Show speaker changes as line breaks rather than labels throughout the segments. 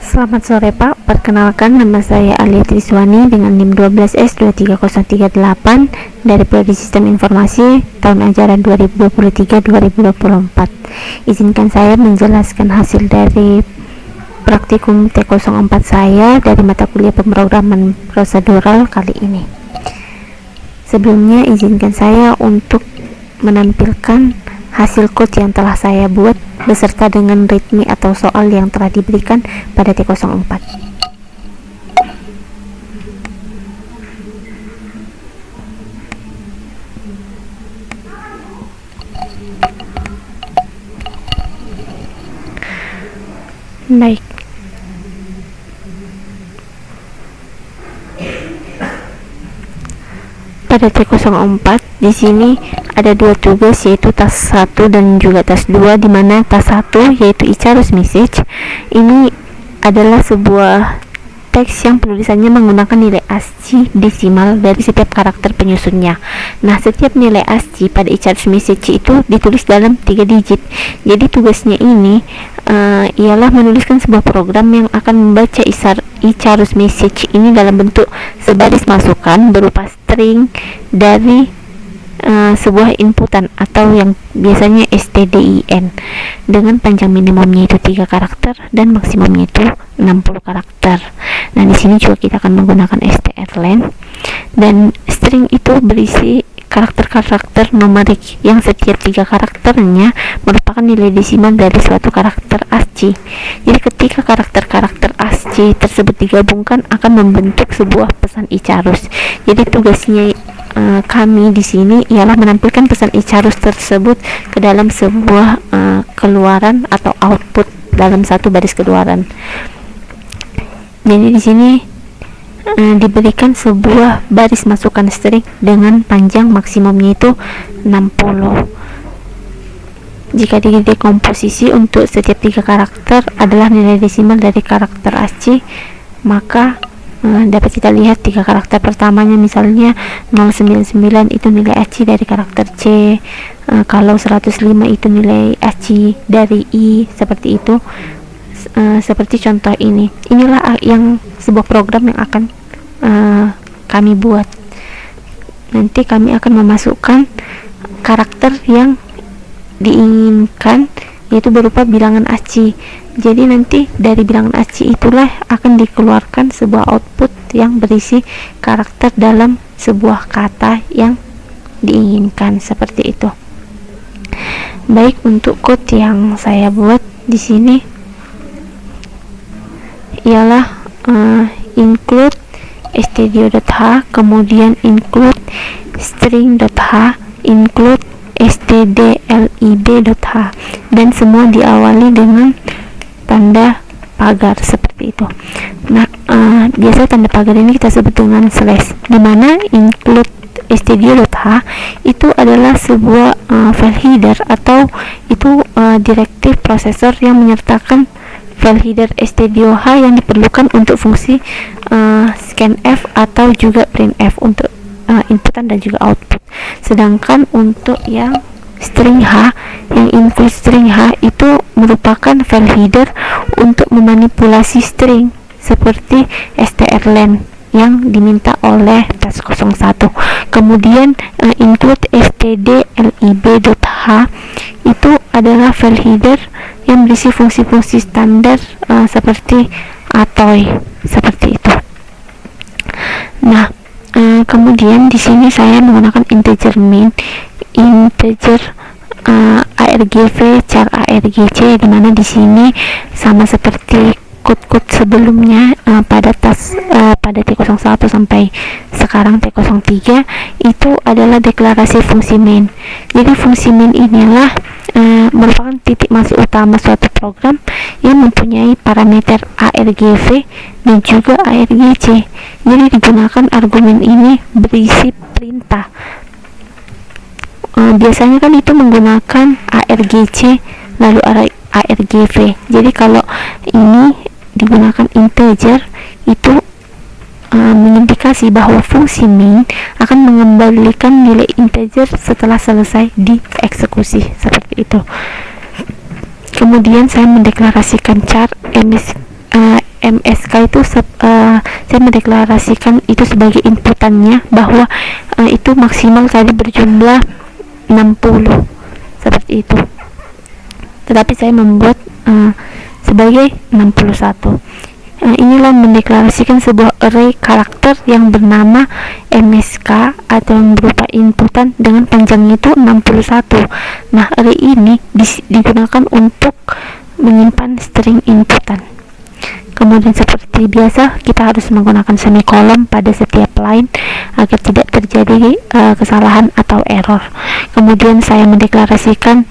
Selamat sore Pak, perkenalkan nama saya Alia Triswani dengan NIM 12S23038 dari Prodi Sistem Informasi tahun ajaran 2023-2024. Izinkan saya menjelaskan hasil dari praktikum T04 saya dari mata kuliah pemrograman prosedural kali ini. Sebelumnya izinkan saya untuk menampilkan hasil code yang telah saya buat beserta dengan readme atau soal yang telah diberikan pada T04. Baik. Pada T04 di sini ada dua tugas, yaitu tas 1 dan juga tas 2, di mana tas 1 yaitu Icarus message ini adalah sebuah teks yang penulisannya menggunakan nilai ASCII desimal dari setiap karakter penyusunnya. Nah, setiap nilai ASCII pada Icarus message itu ditulis dalam 3 digit. Jadi tugasnya ini ialah menuliskan sebuah program yang akan membaca Icarus message ini dalam bentuk sebaris masukan berupa string dari sebuah inputan atau yang biasanya stdin dengan panjang minimumnya itu 3 karakter dan maksimumnya itu 60 karakter. Nah, di sini juga kita akan menggunakan strlen, dan string itu berisi karakter-karakter numerik yang setiap 3 karakternya merupakan nilai desimal dari suatu karakter ASCII. Jadi ketika karakter-karakter ASCII tersebut digabungkan akan membentuk sebuah pesan Icarus. Jadi tugasnya kami di sini ialah menampilkan pesan Icarus tersebut ke dalam sebuah keluaran atau output dalam satu baris keluaran. Jadi di sini diberikan sebuah baris masukan string dengan panjang maksimumnya itu 60. Jika didekomposisi untuk setiap 3 karakter adalah nilai desimal dari karakter ASCII, maka dapat kita lihat 3 karakter pertamanya misalnya 099 itu nilai ASCII dari karakter C, kalau 105 itu nilai ASCII dari I, seperti itu. Seperti contoh ini. Inilah yang sebuah program yang akan kami buat. Nanti kami akan memasukkan karakter yang diinginkan, yaitu berupa bilangan ASCII. Jadi nanti dari bilangan ASCII itulah akan dikeluarkan sebuah output yang berisi karakter dalam sebuah kata yang diinginkan, seperti itu. Baik, untuk code yang saya buat di sini ialah include stdio.h, kemudian include string.h, include stdlib.h, dan semua diawali dengan tanda pagar, seperti itu. Nah, biasa tanda pagar ini kita sebut dengan slash, dimana include stdio.h itu adalah sebuah file header atau itu direktif prosesor yang menyertakan file header stdio.h yang diperlukan untuk fungsi scanf atau juga printf untuk inputan dan juga output. Sedangkan untuk yang string h, yang include string h itu merupakan file header untuk memanipulasi string seperti strlen yang diminta oleh tas 01. Kemudian include stdlib.h itu adalah file header yang berisi fungsi-fungsi standar seperti atoy, seperti itu. Nah, kemudian di sini saya menggunakan integer main, integer argv, char argc, di mana di sini sama seperti code-code sebelumnya pada T01 sampai sekarang T03 itu adalah deklarasi fungsi main. Jadi fungsi main inilah merupakan titik masuk utama suatu program yang mempunyai parameter argv dan juga argc. Jadi digunakan argumen ini berisi perintah. Biasanya kan itu menggunakan argc lalu argv. Jadi kalau ini digunakan integer itu mengindikasi bahwa fungsi main akan mengembalikan nilai integer setelah selesai dieksekusi, seperti itu. kemudian saya mendeklarasikan char MSK itu saya mendeklarasikan itu sebagai inputannya, bahwa itu maksimal tadi berjumlah 60 seperti itu, tetapi saya membuat sebagai 61. Inilah mendeklarasikan sebuah array karakter yang bernama MSK atau yang berupa inputan dengan panjangnya itu 61. Nah, array ini digunakan untuk menyimpan string inputan. Kemudian seperti biasa kita harus menggunakan semikolon pada setiap line agar tidak terjadi kesalahan atau error. Kemudian saya mendeklarasikan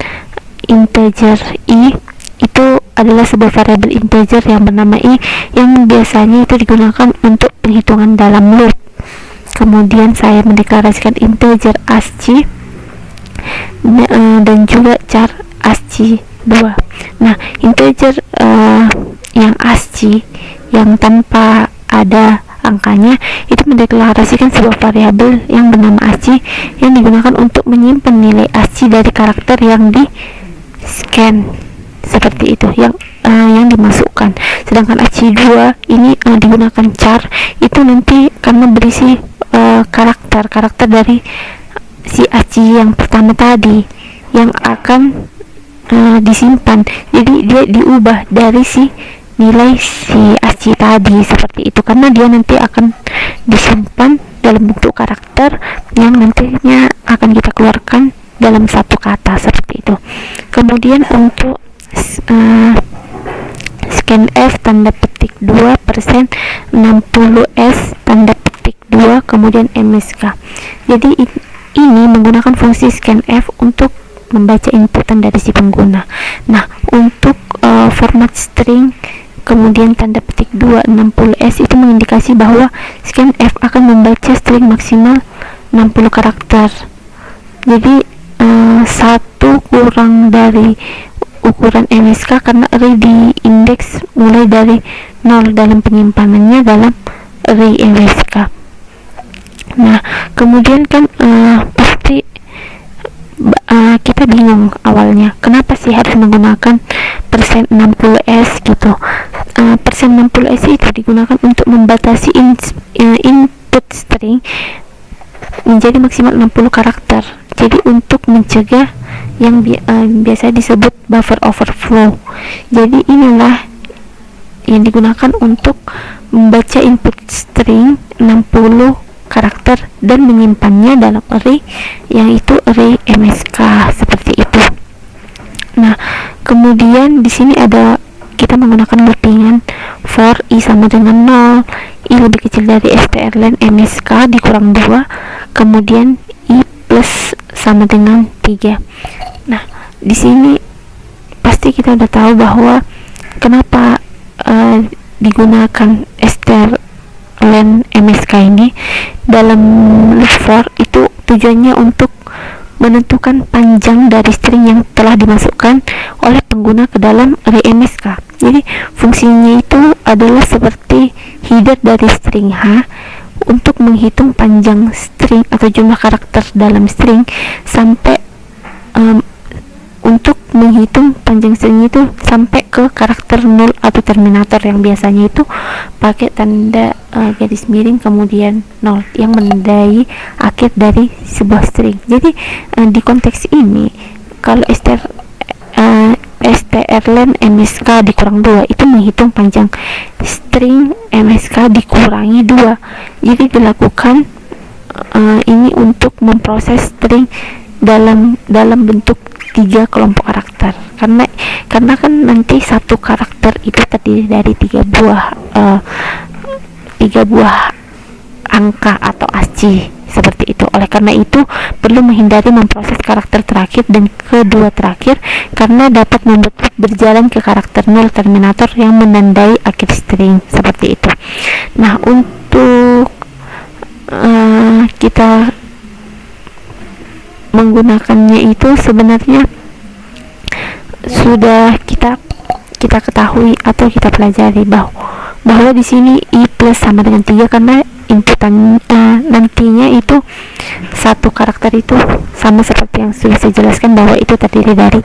integer i, itu adalah sebuah variabel integer yang bernama i yang biasanya itu digunakan untuk penghitungan dalam loop. Kemudian saya mendeklarasikan integer ascii dan juga char ascii 2. Nah, integer yang ascii yang tanpa ada angkanya itu mendeklarasikan sebuah variabel yang bernama ascii yang digunakan untuk menyimpan nilai ascii dari karakter yang di scan, seperti itu, yang dimasukkan. Sedangkan ascii 2 ini digunakan char itu nanti karena berisi karakter dari si ascii yang pertama tadi yang akan disimpan, jadi dia diubah dari si nilai si ascii tadi, seperti itu, karena dia nanti akan disimpan dalam bentuk karakter yang nantinya akan kita keluarkan dalam satu kata, seperti itu. Kemudian untuk scanf tanda petik 2 persen 60s tanda petik 2 kemudian MSK. Jadi ini menggunakan fungsi scanf untuk membaca inputan dari si pengguna. Nah, untuk format string kemudian tanda petik 2 60s itu mengindikasi bahwa scanf akan membaca string maksimal 60 karakter. Jadi satu kurang dari ukuran MSK karena array di indeks mulai dari 0 dalam penyimpanannya dalam array MSK. Nah, kemudian kan pasti kita bingung awalnya kenapa sih harus menggunakan persen 60s gitu. Persen 60s itu digunakan untuk membatasi input string menjadi maksimal 60 karakter. Jadi untuk mencegah yang biasa disebut buffer overflow. Jadi inilah yang digunakan untuk membaca input string 60 karakter dan menyimpannya dalam array yang itu array MSK, seperti itu. Nah, kemudian di sini ada kita menggunakan loopingan for i sama dengan 0, i lebih kecil dari strlen MSK dikurang 2, kemudian i plus sama dengan 3. Nah, di sini pasti kita udah tahu bahwa kenapa digunakan strlen MSK ini dalam loop for itu tujuannya untuk menentukan panjang dari string yang telah dimasukkan oleh pengguna ke dalam array MSK. Jadi fungsinya itu adalah seperti header dari string H untuk menghitung panjang string atau jumlah karakter dalam string sampai untuk menghitung panjang string itu sampai ke karakter 0 atau terminator yang biasanya itu pakai tanda garis miring kemudian 0 yang menandai akhir dari sebuah string. Jadi di konteks ini kalau strlen MSK dikurang 2 itu menghitung panjang string MSK dikurangi 2. Jadi dilakukan ini untuk memproses string dalam bentuk 3 kelompok karakter, karena kan nanti satu karakter itu terdiri dari 3 buah angka atau ascii, seperti itu. Oleh karena itu perlu menghindari memproses karakter terakhir dan kedua terakhir karena dapat membuat berjalan ke karakter 0 terminator yang menandai akhir string, seperti itu. Nah, untuk kita menggunakannya itu sebenarnya sudah kita ketahui atau kita pelajari bahwa di sini i plus sama dengan 3 karena inputan nantinya itu satu karakter itu sama seperti yang sudah saya jelaskan bahwa itu terdiri dari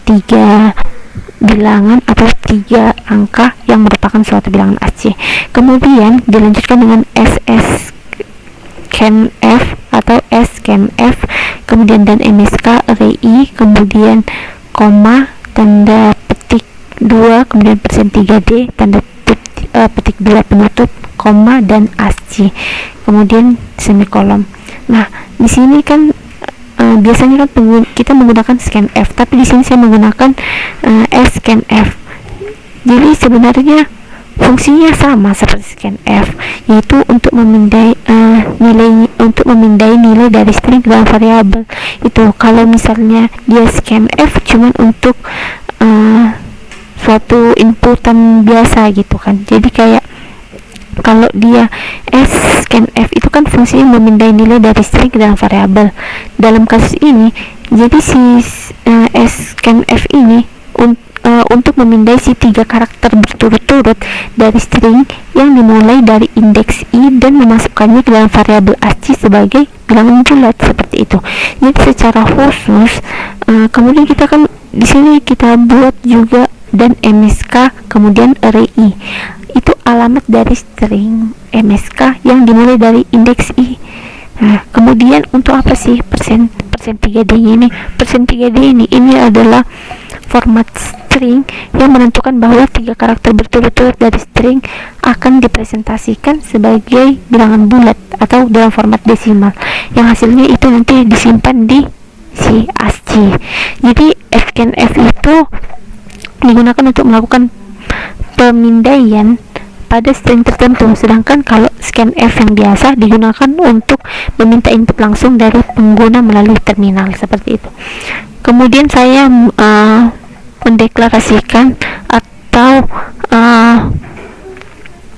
3 bilangan atau 3 angka yang merupakan suatu bilangan ASCII. Kemudian dilanjutkan dengan SSCANF atau SCANF, kemudian dan MSK array I, kemudian koma, tanda petik 2, kemudian persen 3D, tanda petik 2 penutup, koma, dan ASCII, kemudian semikolon. Nah, di sini kan biasanya kan kita menggunakan scanf, tapi di sini saya menggunakan scanf. Jadi sebenarnya fungsinya sama seperti scanf, yaitu untuk memindai nilai dari string ke dalam variabel. Itu kalau misalnya dia scanf cuman untuk suatu inputan biasa gitu kan. Jadi kayak kalau dia scanf itu kan fungsinya memindai nilai dari string ke dalam variabel. Dalam kasus ini, jadi si scanf ini untuk memindai si 3 karakter berturut-turut dari string yang dimulai dari indeks I dan memasukkannya ke dalam variabel ASCII sebagai bilangan bulat seperti itu. Jadi secara khusus kemudian kita kan di sini kita buat juga dan MSK kemudian array I. Itu alamat dari string MSK yang dimulai dari indeks I. Nah, kemudian untuk apa sih persen 3D ini? Persen 3D ini adalah format string yang menentukan bahwa 3 karakter berturut-turut dari string akan dipresentasikan sebagai bilangan bulat atau dalam format desimal, yang hasilnya itu nanti disimpan di si ASCII. Jadi scanf itu digunakan untuk melakukan pemindaian pada string tertentu, sedangkan kalau scanf yang biasa digunakan untuk meminta input langsung dari pengguna melalui terminal seperti itu. Kemudian saya mendeklarasikan atau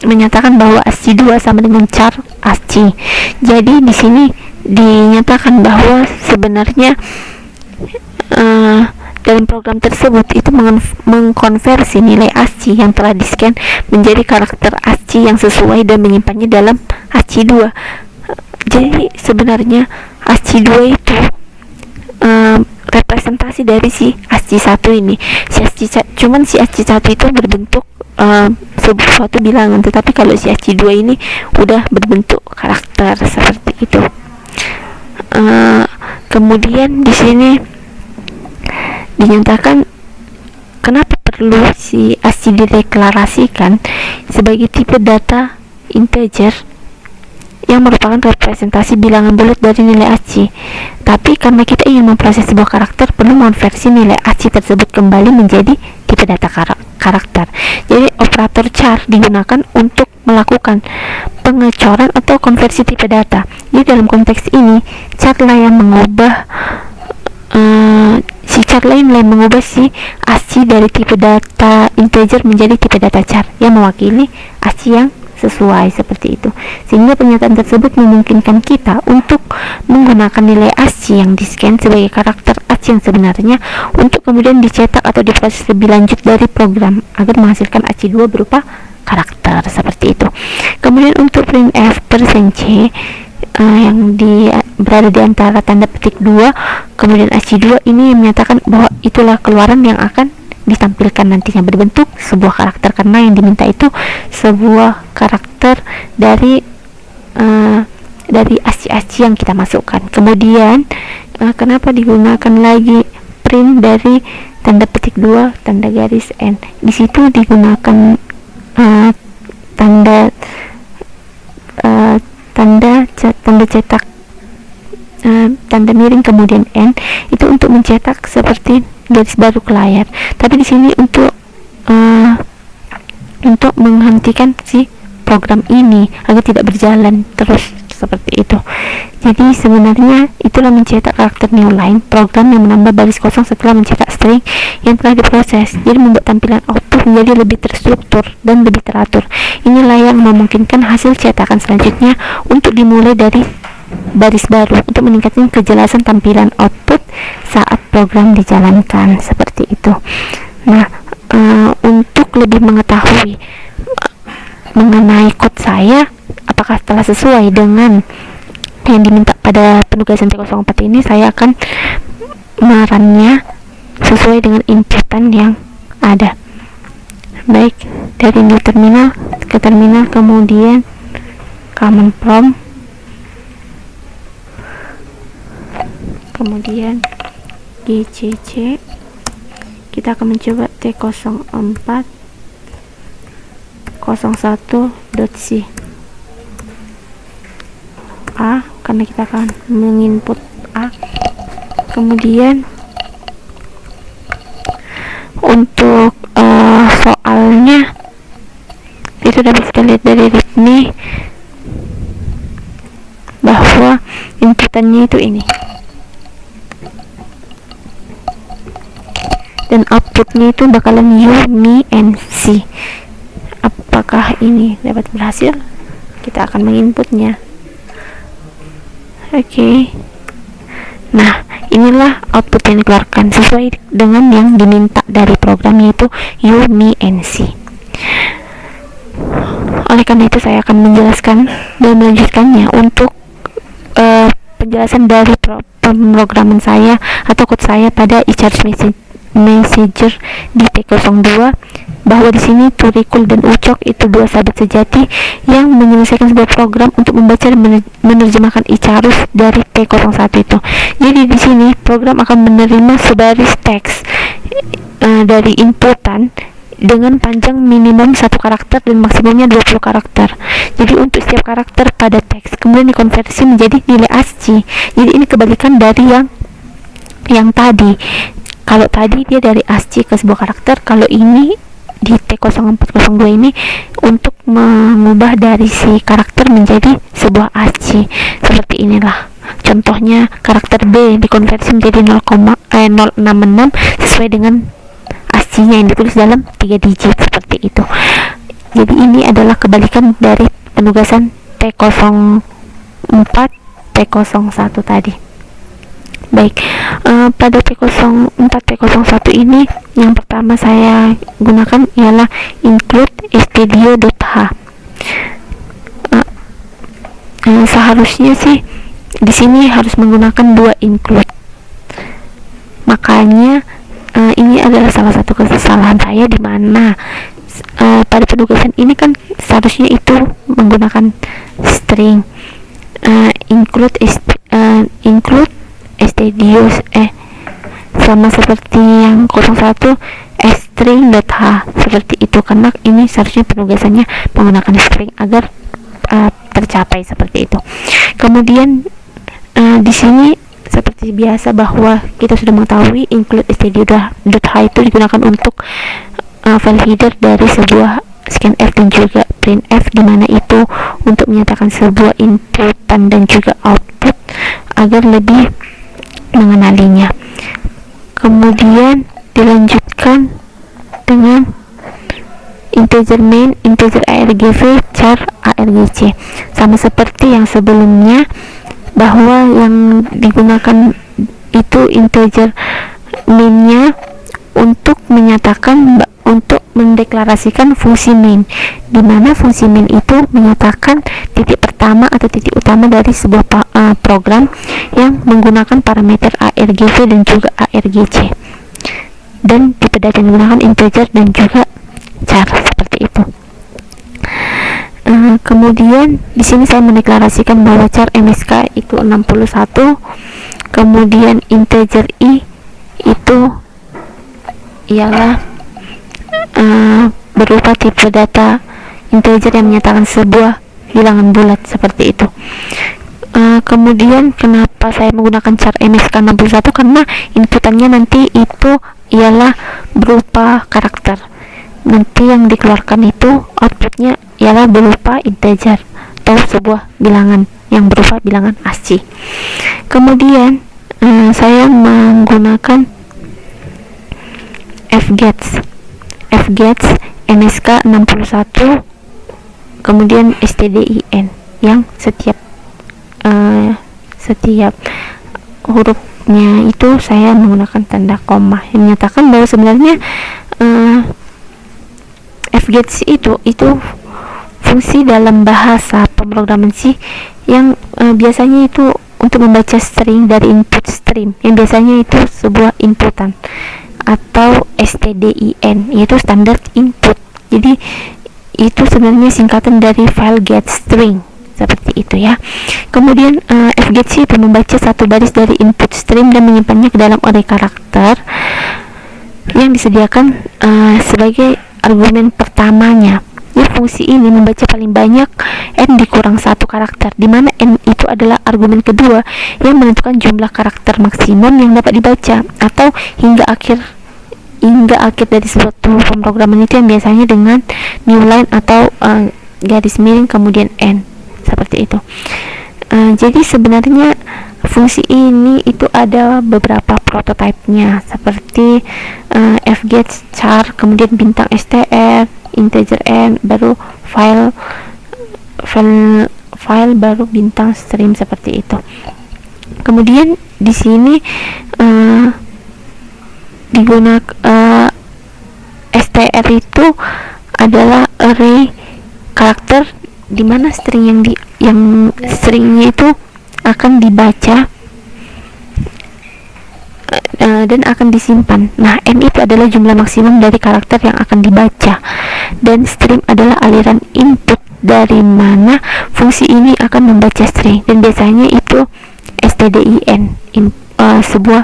menyatakan bahwa ASCII 2 sama dengan char ASCII. Jadi di sini dinyatakan bahwa sebenarnya dalam program tersebut itu mengkonversi nilai ASCII yang telah di-scan menjadi karakter ASCII yang sesuai dan menyimpannya dalam ASCII 2. Jadi sebenarnya ASCII 2 itu representasi dari si ASCII 1 ini. Cuman si ASCII 1 itu berbentuk suatu bilangan, tetapi kalau si ASCII 2 ini udah berbentuk karakter seperti itu. Kemudian di sini dinyatakan kenapa perlu si ASCII dideklarasikan sebagai tipe data integer yang merupakan representasi bilangan bulat dari nilai ASCII. Tapi karena kita ingin memproses sebuah karakter, perlu mengonversi nilai ASCII tersebut kembali menjadi tipe data karakter. Jadi operator char digunakan untuk melakukan pengecoran atau konversi tipe data. Jadi dalam konteks ini char lah yang mengubah si ASCII dari tipe data integer menjadi tipe data char yang mewakili ASCII yang sesuai seperti itu, sehingga pernyataan tersebut memungkinkan kita untuk menggunakan nilai ASCII yang di-scan sebagai karakter ASCII yang sebenarnya untuk kemudian dicetak atau diproses lebih lanjut dari program agar menghasilkan ASCII 2 berupa karakter seperti itu. Kemudian untuk printf %c yang berada di antara tanda petik 2 kemudian ASCII 2 ini menyatakan bahwa itulah keluaran yang akan ditampilkan nantinya berbentuk sebuah karakter, karena yang diminta itu sebuah karakter dari ASCII yang kita masukkan. Kemudian kenapa digunakan lagi print dari tanda petik 2 tanda garis n? Di situ digunakan tanda cetak tanda miring kemudian n itu untuk mencetak seperti garis baru ke layar. Tapi di sini untuk menghentikan si program ini agar tidak berjalan terus seperti itu. Jadi sebenarnya itulah mencetak karakter new line, program yang menambah baris kosong setelah mencetak string yang telah diproses. Jadi membuat tampilan output menjadi lebih terstruktur dan lebih teratur. Inilah yang memungkinkan hasil cetakan selanjutnya untuk dimulai dari baris baru untuk meningkatkan kejelasan tampilan output saat program dijalankan seperti itu. Nah, untuk lebih mengetahui mengenai code saya apakah telah sesuai dengan yang diminta pada penugasan T04 ini, saya akan merannya sesuai dengan inputan yang ada. Baik, dari new terminal ke terminal, kemudian command prompt, kemudian gcc. Kita akan mencoba t04 01.c A, karena kita akan menginput A. Kemudian untuk soalnya itu dapat kita lihat dari readme bahwa inputannya itu ini dan outputnya itu bakalan U, me, and C. Apakah ini dapat berhasil? Kita akan menginputnya. Oke. Nah, inilah output yang dikeluarkan sesuai dengan yang diminta dari program, yaitu U, me, and C. Oleh karena itu saya akan menjelaskan dan melanjutkannya untuk penjelasan dari pemrograman saya atau code saya pada eCharge Messenger di T02, bahwa di sini Turikul dan Ucok itu dua sahabat sejati yang menyelesaikan sebuah program untuk membaca dan menerjemahkan eCharge dari T01 itu. Jadi di sini program akan menerima sebaris teks dari inputan dengan panjang minimum 1 karakter dan maksimumnya 20 karakter. Jadi untuk setiap karakter pada teks kemudian dikonversi menjadi nilai ASCII. Jadi ini kebalikan dari yang tadi. Kalau tadi dia dari ASCII ke sebuah karakter, kalau ini di T0402 ini untuk mengubah dari si karakter menjadi sebuah ASCII. Seperti inilah contohnya, karakter B dikonversi menjadi 0,066 sesuai dengan ASCII-nya yang ditulis dalam 3 digit seperti itu. Jadi ini adalah kebalikan dari penugasan T04 T01 tadi. Baik, pada T04 T01 ini yang pertama saya gunakan ialah include stdio.h. Seharusnya sih di sini harus menggunakan 2 include. Makanya ini adalah salah satu kesalahan saya, di mana pada penugasan ini kan seharusnya itu menggunakan string include stdio sama seperti yang 01 string.h seperti itu, karena ini seharusnya penugasannya menggunakan string agar tercapai seperti itu. Kemudian di sini seperti biasa bahwa kita sudah mengetahui include stdio.h itu digunakan untuk file header dari sebuah scanf dan juga printf, di mana itu untuk menyatakan sebuah inputan dan juga output agar lebih mengenalinya. Kemudian dilanjutkan dengan integer main, integer argv, char argc, sama seperti yang sebelumnya, bahwa yang digunakan itu integer mainnya untuk menyatakan, untuk mendeklarasikan fungsi main, di mana fungsi main itu menyatakan titik pertama atau titik utama dari sebuah program yang menggunakan parameter argv dan juga argc, dan tipe data yang menggunakan integer dan juga char seperti itu. Kemudian di sini saya mendeklarasikan bahwa char msk itu 61, kemudian integer i itu ialah berupa tipe data integer yang menyatakan sebuah bilangan bulat seperti itu. Kemudian kenapa saya menggunakan char msk 61, karena inputannya nanti itu ialah berupa karakter, nanti yang dikeluarkan itu outputnya ialah berupa integer atau sebuah bilangan yang berupa bilangan ASCII. Kemudian saya menggunakan fgets msk 61, kemudian stdin yang setiap hurufnya itu saya menggunakan tanda koma yang menyatakan bahwa sebenarnya fgets itu fungsi dalam bahasa pemrograman C yang biasanya itu untuk membaca string dari input stream, yang biasanya itu sebuah inputan atau STDIN, yaitu standard input. Jadi itu sebenarnya singkatan dari file get string, seperti itu ya. Kemudian fgetC itu membaca satu baris dari input stream dan menyimpannya ke dalam array karakter yang disediakan sebagai argumen pertamanya. Jadi fungsi ini membaca paling banyak n dikurang 1 karakter, di mana n itu adalah argumen kedua yang menentukan jumlah karakter maksimum yang dapat dibaca, atau hingga akhir dari suatu pemrograman itu, yang biasanya dengan new line atau garis miring kemudian n, seperti itu. Jadi sebenarnya fungsi ini itu ada beberapa prototipenya, seperti fgetchar, kemudian bintang str, integer n, baru file baru bintang stream, seperti itu. Kemudian di sini digunakan str itu adalah array karakter di mana string yang stringnya itu akan dibaca dan akan disimpan. Nah, n itu adalah jumlah maksimum dari karakter yang akan dibaca, dan stream adalah aliran input dari mana fungsi ini akan membaca string, dan biasanya itu stdin, sebuah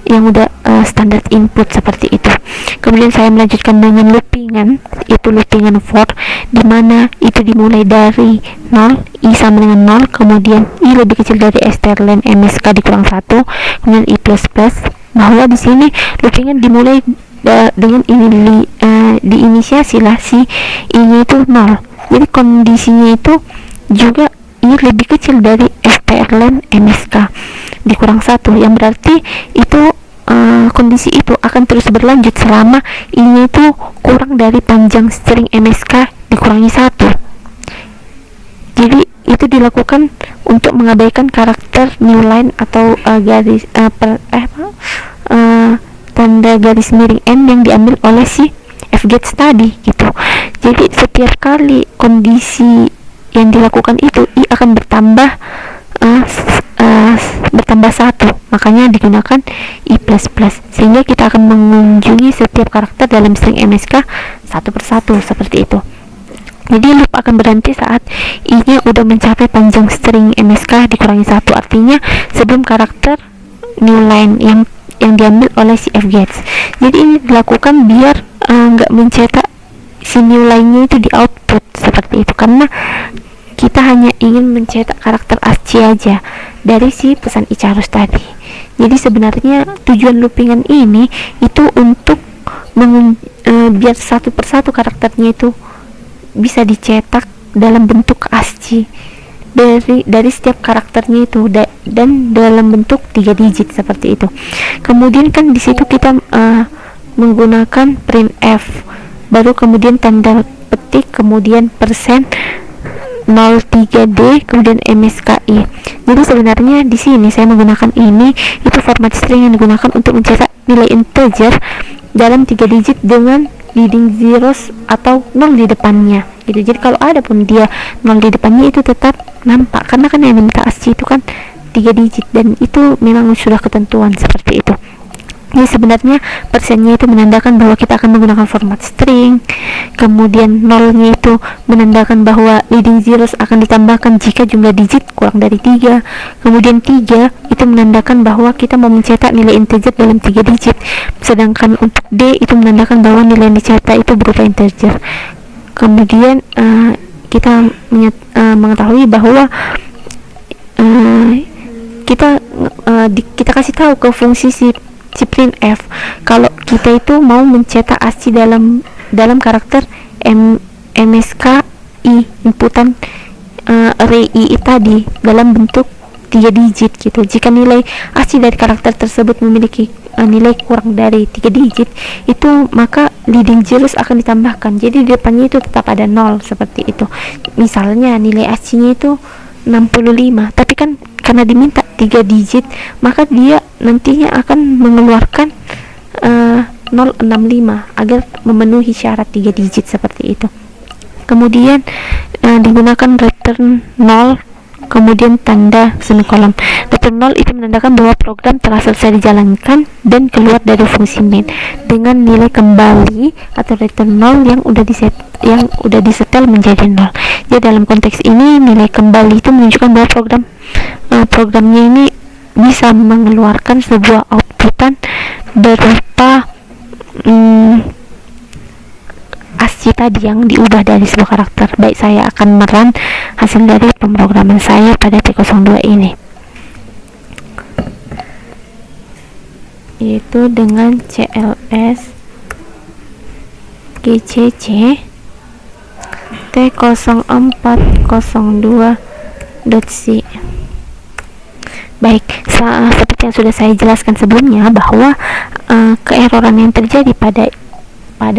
yang udah standar input, seperti itu. Kemudian saya melanjutkan dengan loopingan, itu loopingan for, di mana itu dimulai dari 0, i sama dengan 0, kemudian i lebih kecil dari strlen msk dikurang 1, kemudian i plus plus, bahwa di sini loopingan dimulai dengan ini diinisiasi lah si i nya itu 0. Jadi kondisinya itu juga i lebih kecil dari strlen msk dikurang 1, yang berarti itu kondisi itu akan terus berlanjut selama i nya itu kurang dari panjang string msk dikurangi 1. Jadi itu dilakukan untuk mengabaikan karakter new line atau tanda garis miring n yang diambil oleh si fget tadi, gitu. Jadi setiap kali kondisi yang dilakukan itu, i akan bertambah 1, makanya digunakan i plus plus, sehingga kita akan mengunjungi setiap karakter dalam string msk satu persatu, seperti itu. Jadi loop akan berhenti saat i nya udah mencapai panjang string msk dikurangi 1, artinya sebelum karakter new line yang diambil oleh si fget. Jadi ini dilakukan biar nggak mencetak si new line nya itu di output, seperti itu, karena kita hanya ingin mencetak karakter ASCII aja dari si pesan Icarus tadi. Jadi sebenarnya tujuan loopingan ini itu untuk biar satu persatu karakternya itu bisa dicetak dalam bentuk ASCII dari setiap karakternya itu, dan dalam bentuk 3 digit, seperti itu. Kemudian kan di situ kita menggunakan printf, baru kemudian tanda petik, kemudian persen 03D, kemudian mski. Jadi sebenarnya di sini saya menggunakan ini, itu format string yang digunakan untuk mencetak nilai integer dalam 3 digit dengan leading zeros atau 0 di depannya, gitu. Jadi kalau ada pun dia 0 di depannya itu tetap nampak, karena kan yang minta ASCII itu kan 3 digit, dan itu memang sudah ketentuan, seperti itu. Jadi sebenarnya persennya itu menandakan bahwa kita akan menggunakan format string, kemudian 0-nya itu menandakan bahwa leading zeros akan ditambahkan jika jumlah digit kurang dari 3, kemudian 3 itu menandakan bahwa kita mau mencetak nilai integer dalam 3 digit, sedangkan untuk D itu menandakan bahwa nilai yang dicetak itu berupa integer. Kemudian kita mengetahui bahwa kita kasih tahu ke fungsi si printf kalau kita itu mau mencetak ASCII dalam karakter mski inputan array i tadi dalam bentuk 3 digit, gitu. Jika nilai ASCII dari karakter tersebut memiliki nilai kurang dari 3 digit, itu maka leading zeros akan ditambahkan, jadi di depannya itu tetap ada 0, seperti itu. Misalnya nilai ASCII-nya itu 65, tapi kan karena diminta 3 digit, maka dia nantinya akan mengeluarkan 065 agar memenuhi syarat 3 digit, seperti itu. Kemudian digunakan return 0 kemudian tanda semikolon. Return null itu menandakan bahwa program telah selesai dijalankan dan keluar dari fungsi main dengan nilai kembali atau return null yang udah disetel menjadi nol. Jadi dalam konteks ini nilai kembali itu menunjukkan bahwa programnya ini bisa mengeluarkan sebuah outputan berupa ASCII tadi yang diubah dari sebuah karakter. Baik, saya akan merun hasil dari pemrograman saya pada T02 ini, yaitu dengan cls gcc T0402.c. Baik, seperti yang sudah saya jelaskan sebelumnya bahwa keeroran yang terjadi pada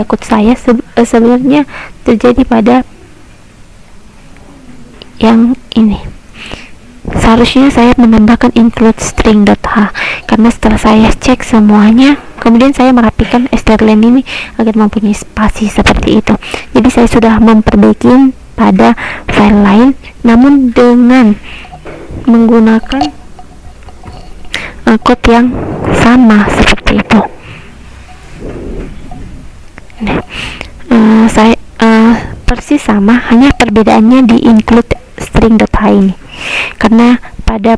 code saya sebenarnya terjadi pada yang ini. Seharusnya saya menambahkan include string.h, karena setelah saya cek semuanya, kemudian saya merapikan strlen ini agar mempunyai spasi seperti itu. Jadi saya sudah memperbaiki pada file lain, namun dengan menggunakan code yang sama seperti itu. Saya persis sama, hanya perbedaannya di include string.h ini, karena pada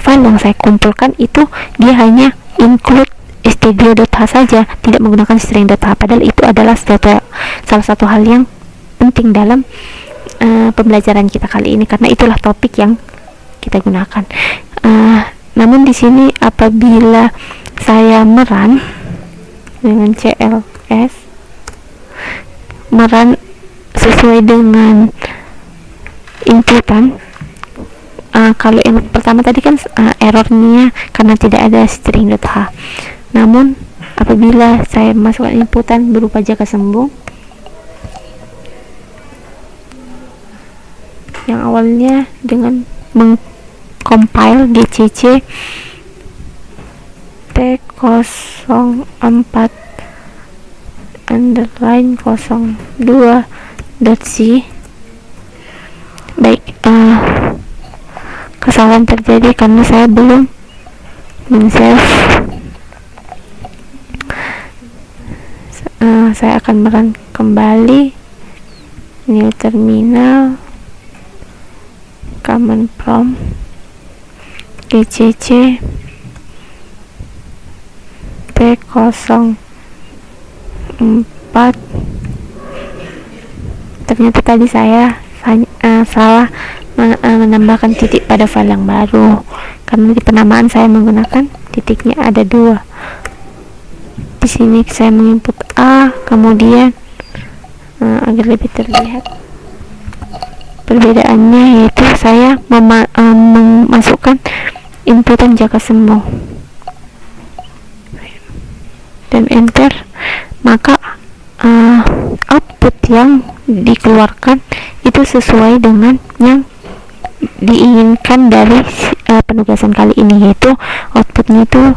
file yang saya kumpulkan itu dia hanya include stdio.h saja, tidak menggunakan string.h, padahal itu adalah salah satu hal yang penting dalam pembelajaran kita kali ini, karena itulah topik yang kita gunakan. Namun di sini apabila saya merun dengan cls merun sesuai dengan inputan, kalau yang pertama tadi kan errornya karena tidak ada string.h, namun apabila saya masukkan inputan berupa jaka sembung yang awalnya dengan mengcompile gcc T04_02.c. Baik, kesalahan terjadi karena saya belum men-save. Saya akan merun kembali, new terminal, command prompt gcc T04. Ternyata tadi saya salah menambahkan titik pada file yang baru, karena di penamaan saya menggunakan titiknya ada 2. Di sini saya menginput A, kemudian agar lebih terlihat perbedaannya, yaitu saya memasukkan inputan jaka sembung dan enter, maka output yang dikeluarkan itu sesuai dengan yang diinginkan dari penugasan kali ini, yaitu outputnya itu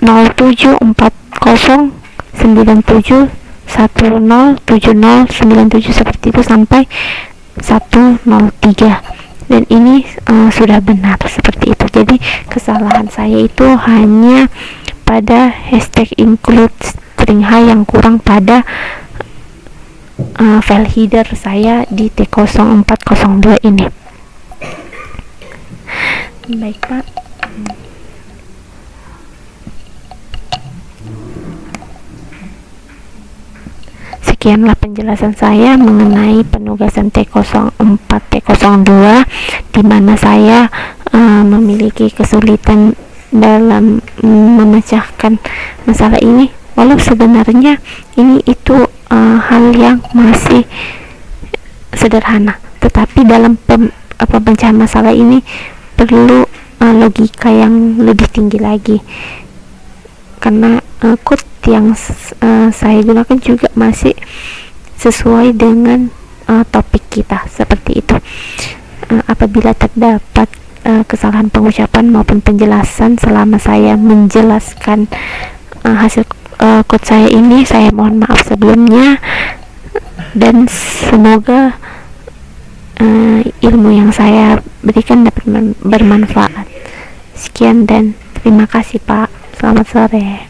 074097107097 seperti itu sampai 103, dan ini sudah benar seperti itu. Jadi kesalahan saya itu hanya pada hashtag include string h yang kurang pada file header saya di T0402 ini. Baik Pak, sekianlah penjelasan saya mengenai penugasan T04 T02, di mana saya memiliki kesulitan dalam memecahkan masalah ini, walau sebenarnya ini itu hal yang masih sederhana, tetapi dalam pemecahan masalah ini perlu logika yang lebih tinggi lagi, karena code yang saya gunakan juga masih sesuai dengan topik kita seperti itu. Apabila terdapat kesalahan pengucapan maupun penjelasan selama saya menjelaskan hasil code saya ini, saya mohon maaf sebelumnya, dan semoga ilmu yang saya berikan dapat bermanfaat. Sekian dan terima kasih Pak. Selamat sore.